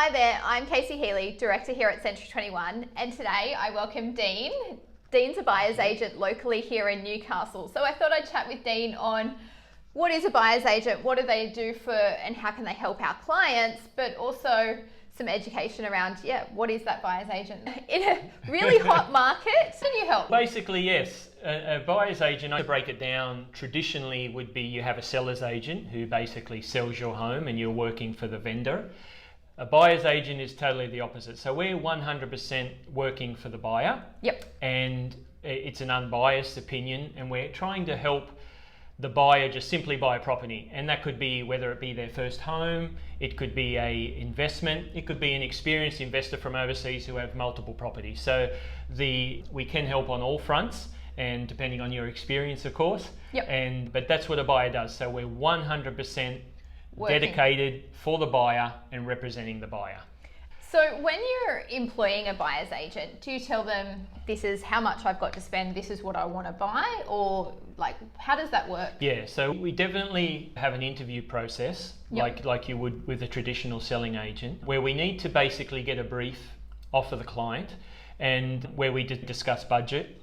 Hi there, I'm Casey Healey, Director here at Century 21, and today I welcome Dean. Dean's a buyer's agent locally here in Newcastle, so I thought I'd chat with Dean on what is a buyer's agent, what do they do for and how can they help our clients, but also some education around, what is that buyer's agent? In a really hot market, can you help? Basically, yes. A buyer's agent, to break it down, traditionally would be you have a seller's agent who basically sells your home and you're working for the vendor. A buyer's agent is totally the opposite. So we're 100% working for the buyer. Yep. And it's an unbiased opinion, and we're trying to help the buyer just simply buy a property. And that could be whether it be their first home, it could be a investment, it could be an experienced investor from overseas who have multiple properties. So we can help on all fronts, and depending on your experience, of course. Yep. But that's what a buyer does. So we're 100% Working. dedicated for the buyer and representing the buyer. So when you're employing a buyer's agent, do you tell them this is how much I've got to spend, this is what I want to buy, or how does that work? Yeah, so we definitely have an interview process, Yep. like you would with a traditional selling agent, where we need to basically get a brief off of the client, and where we discuss budget,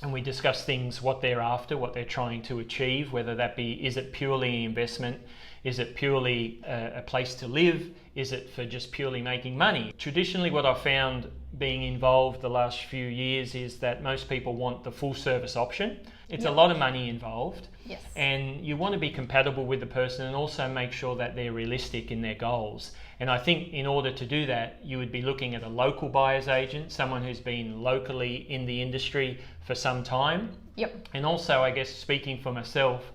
and we discuss things, what they're after, what they're trying to achieve, whether that be, is it purely an investment? Is it purely a place to live? Is it for just purely making money? Traditionally, what I've found being involved the last few years is that most people want the full service option. It's a lot of money involved. Yes. And you want to be compatible with the person and also make sure that they're realistic in their goals. And I think in order to do that, you would be looking at a local buyer's agent, someone who's been locally in the industry for some time. Yep. And also, I guess, speaking for myself,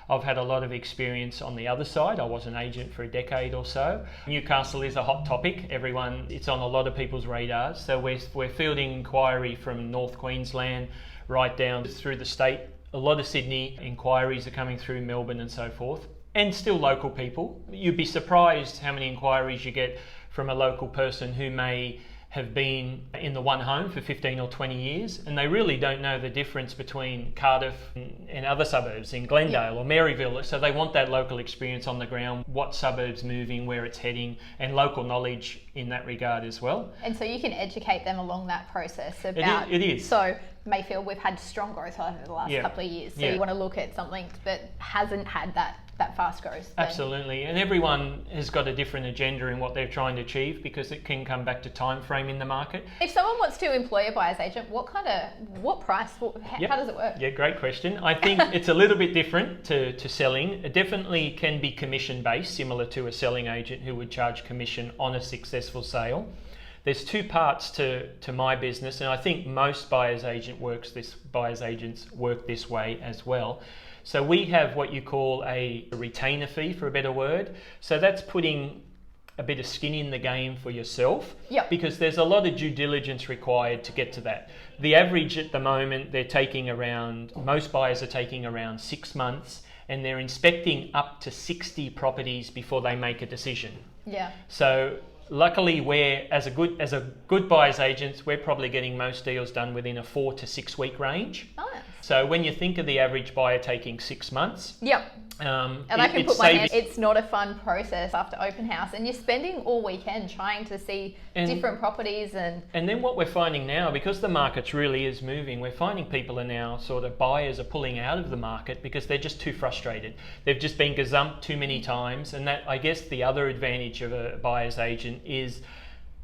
I've had a lot of experience on the other side. I was an agent for a decade or so. Newcastle is a hot topic. It's on a lot of people's radars. So we're fielding inquiry from North Queensland right down through the state. A lot of Sydney inquiries are coming through, Melbourne and so forth, and still local people. You'd be surprised how many inquiries you get from a local person who may have been in the one home for 15 or 20 years, and they really don't know the difference between Cardiff and other suburbs in Glendale or Maryville. So they want that local experience on the ground, what suburb's moving, where it's heading, and local knowledge in that regard as well. And so you can educate them along that process about... It is. So Mayfield, we've had strong growth over the last couple of years. So you want to look at something that hasn't had that fast growth. Absolutely, and everyone has got a different agenda in what they're trying to achieve, because it can come back to time frame in the market. If someone wants to employ a buyer's agent, what price, how does it work? Yeah, great question. I think it's a little bit different to selling. It definitely can be commission based, similar to a selling agent who would charge commission on a successful sale. There's two parts to my business, and I think most buyer's agents work this way as well. So we have what you call a retainer fee, for a better word. So that's putting a bit of skin in the game for yourself, because there's a lot of due diligence required to get to that. The average at the moment, most buyers are taking around 6 months, and they're inspecting up to 60 properties before they make a decision. Yeah. So luckily, as a good buyer's agents, we're probably getting most deals done within a 4 to 6 week range. Nice. So when you think of the average buyer taking 6 months, and I can put my hand. It's not a fun process after open house, and you're spending all weekend trying to see different properties and then what we're finding now, because the market really is moving, we're finding people are now buyers are pulling out of the market because they're just too frustrated. They've just been gazumped too many times, and that, I guess, the other advantage of a buyer's agent is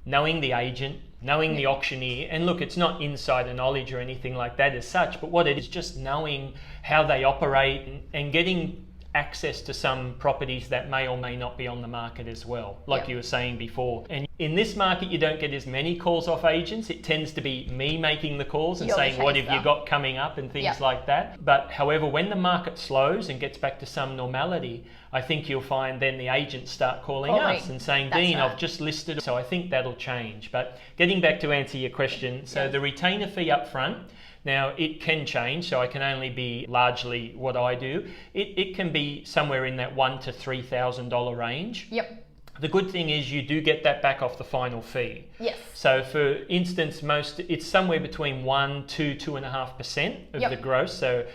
knowing the agent, knowing the auctioneer. And look, it's not insider knowledge or anything like that as such, but what it is just knowing how they operate and getting access to some properties that may or may not be on the market as well, like you were saying before. And in this market, you don't get as many calls off agents. It tends to be me making the calls and saying, what have you got coming up and things like that. But however, when the market slows and gets back to some normality, I think you'll find then the agents start calling us and saying, Dean, I've just listed. So I think that'll change. But getting back to answer your question, so the retainer fee up front, now it can change, so I can only be largely what I do. It can be somewhere in that $1,000 to $3,000 range. Yep. The good thing is you do get that back off the final fee. Yes. So for instance, it's somewhere between 1 to 2.5% of the gross. So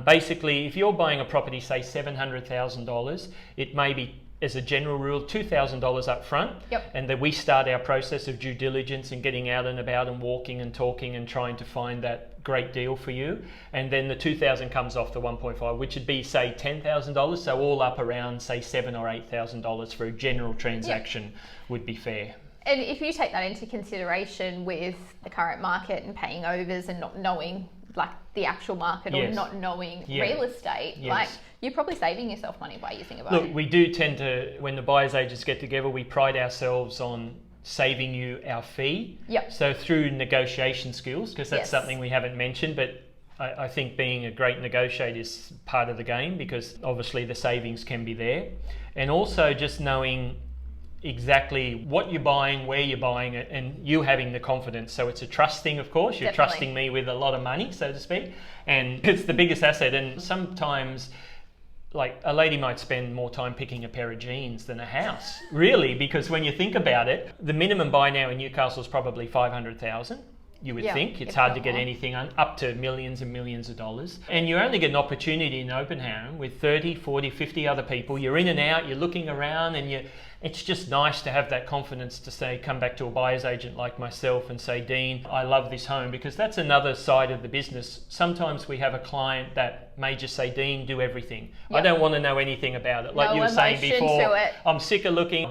basically, if you're buying a property, say $700,000, it may be as a general rule, $2,000 up front. Yep. And then we start our process of due diligence and getting out and about and walking and talking and trying to find that great deal for you. And then the $2,000 comes off the 1.5, which would be, say, $10,000. So all up around, say, $7,000 or $8,000 for a general transaction would be fair. And if you take that into consideration with the current market and paying overs and not knowing like the actual market or not knowing real estate, like you're probably saving yourself money by using a buyer. Look, we do tend to, when the buyer's agents get together, we pride ourselves on saving you our fee. Yep. So through negotiation skills, because that's something we haven't mentioned, but I think being a great negotiator is part of the game, because obviously the savings can be there. And also just knowing exactly what you're buying, where you're buying it, and you having the confidence. So it's a trust thing, of course. You're trusting me with a lot of money, so to speak, and it's the biggest asset. And sometimes, like, a lady might spend more time picking a pair of jeans than a house, really, because when you think about it, the minimum buy now in Newcastle is probably $500,000. You would think it's hard to get anything up to millions and millions of dollars. And you only get an opportunity in open home with 30, 40, 50 other people. You're in and out, you're looking around, and it's just nice to have that confidence to say, come back to a buyer's agent like myself and say, Dean, I love this home, because that's another side of the business. Sometimes we have a client that may just say, Dean, do everything. I don't want to know anything about it. Like you were saying before, I'm sick of looking,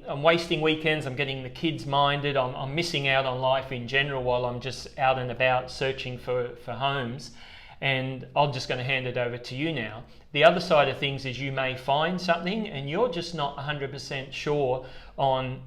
I'm wasting weekends, I'm getting the kids minded, I'm missing out on life in general while I'm just out and about searching for homes. And I'm just going to hand it over to you now. The other side of things is you may find something and you're just not 100% sure on,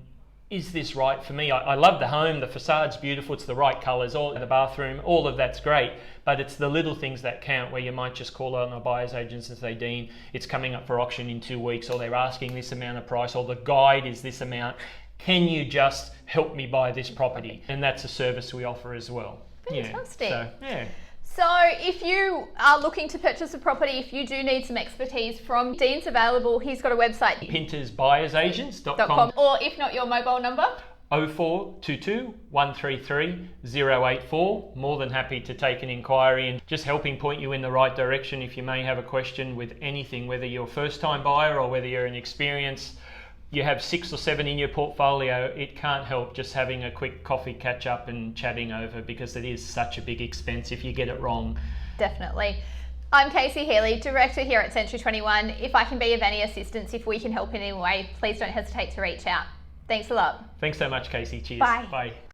is this right for me? I love the home, the facade's beautiful, it's the right colours, all the bathroom, all of that's great, but it's the little things that count, where you might just call on a buyer's agent and say, Dean, it's coming up for auction in 2 weeks, or they're asking this amount of price, or the guide is this amount. Can you just help me buy this property? And that's a service we offer as well. Fantastic. Yeah. So if you are looking to purchase a property, if you do need some expertise from Dean's available, he's got a website, pintersbuyersagents.com, or if not, your mobile number, 0422 133 084. More than happy to take an inquiry and just helping point you in the right direction if you may have a question with anything, whether you're a first time buyer or whether you're an experienced, you have 6 or 7 in your portfolio. It can't help just having a quick coffee catch up and chatting over, because it is such a big expense if you get it wrong. Definitely. I'm Casey Healey, Director here at Century 21. If I can be of any assistance, if we can help in any way, please don't hesitate to reach out. Thanks a lot. Thanks so much, Casey. Cheers. Bye. Bye.